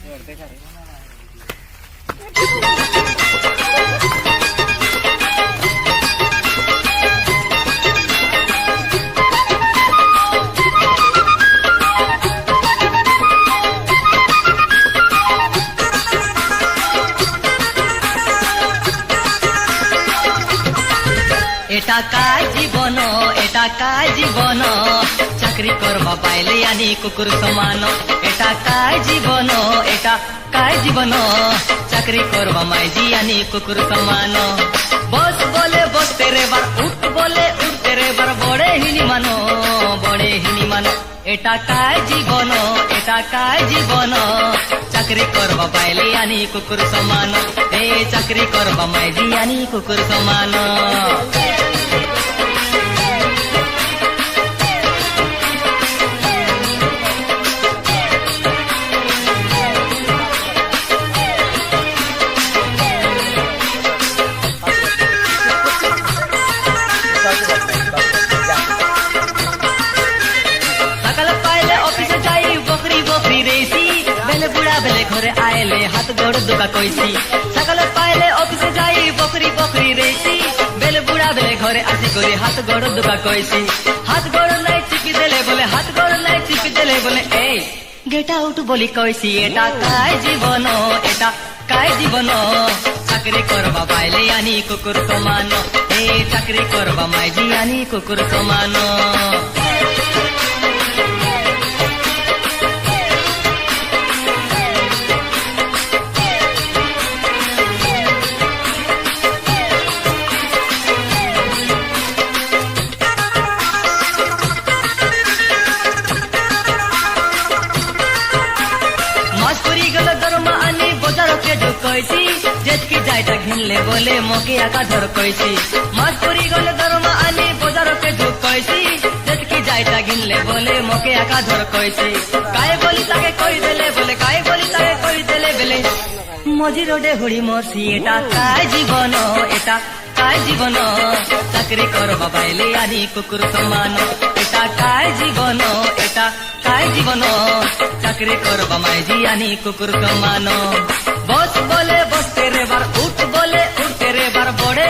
এটা কার জীবন, এটা কার জীবন, চাকরি করবা পাইলে আনি কুকুর সমান। এটা কার জীবন, এটা কার জীবন, চাকরি করবা মাইজি আনি কুকুর সমান। বস বলে বসতে রে বার, উঠ বলে উঠতে রে বার, বড়ে হিনি মানো, বড়ে হিনি মানো। এটা কার জীবন, এটা কার জীবন, চাকরি করবা পাইলে আনি কুকুর সমান। এ চাকরি করবা মাইজি আনি কুকুর সমান। সকাল পাইলে অফিসে যাই বকরি বকরি রেসি, বেলে বুড়া বেলে ঘরে আইলে হাত গোড় দুকা কইছি। সকাল পাইলে অফিসে যাই বকরি বকরি রেসি, বেলে বুড়া বেলে ঘরে আসি করে হাত গোড় দুকা কইছি। হাত গোড় নাই চিপি দেলে বলে, হাত গোড় নাই চিপি দেলে বলে, এই গেট আউট বলি কইছি। এটা কার জীবন, এটা কার জীবন, চাকরি করবা পাইলে আনি কুকুর সমান। এ চাকরি করবা মাইজি আনি কুকুর সমান। কইছি যেতকি যাইটা ঘিনলে বলে মোকে একা ধর কইছি। মাছ পরি গলে দরমা আনি বজারকে ঢুক কইছি, যেতকি যাইটা ঘিনলে বলে মোকে একা ধর কইছি। কায়ে বলি তাকে কই দেলে বলে, কায়ে বলি তাকে কই দেলে বলে, মজি রোডে হুড়ি মরছি। এটা কার জীবন, এটা কার জীবন, চাকরি করবা পাইলে আনি কুকুর সমান। এটা কার জীবন, এটা কার জীবন, চাকরি করবা মাইজি আনি কুকুর সমান। বস বলে বসতে রে বার, উঠ বলে উঠতে রে বার, বড়ে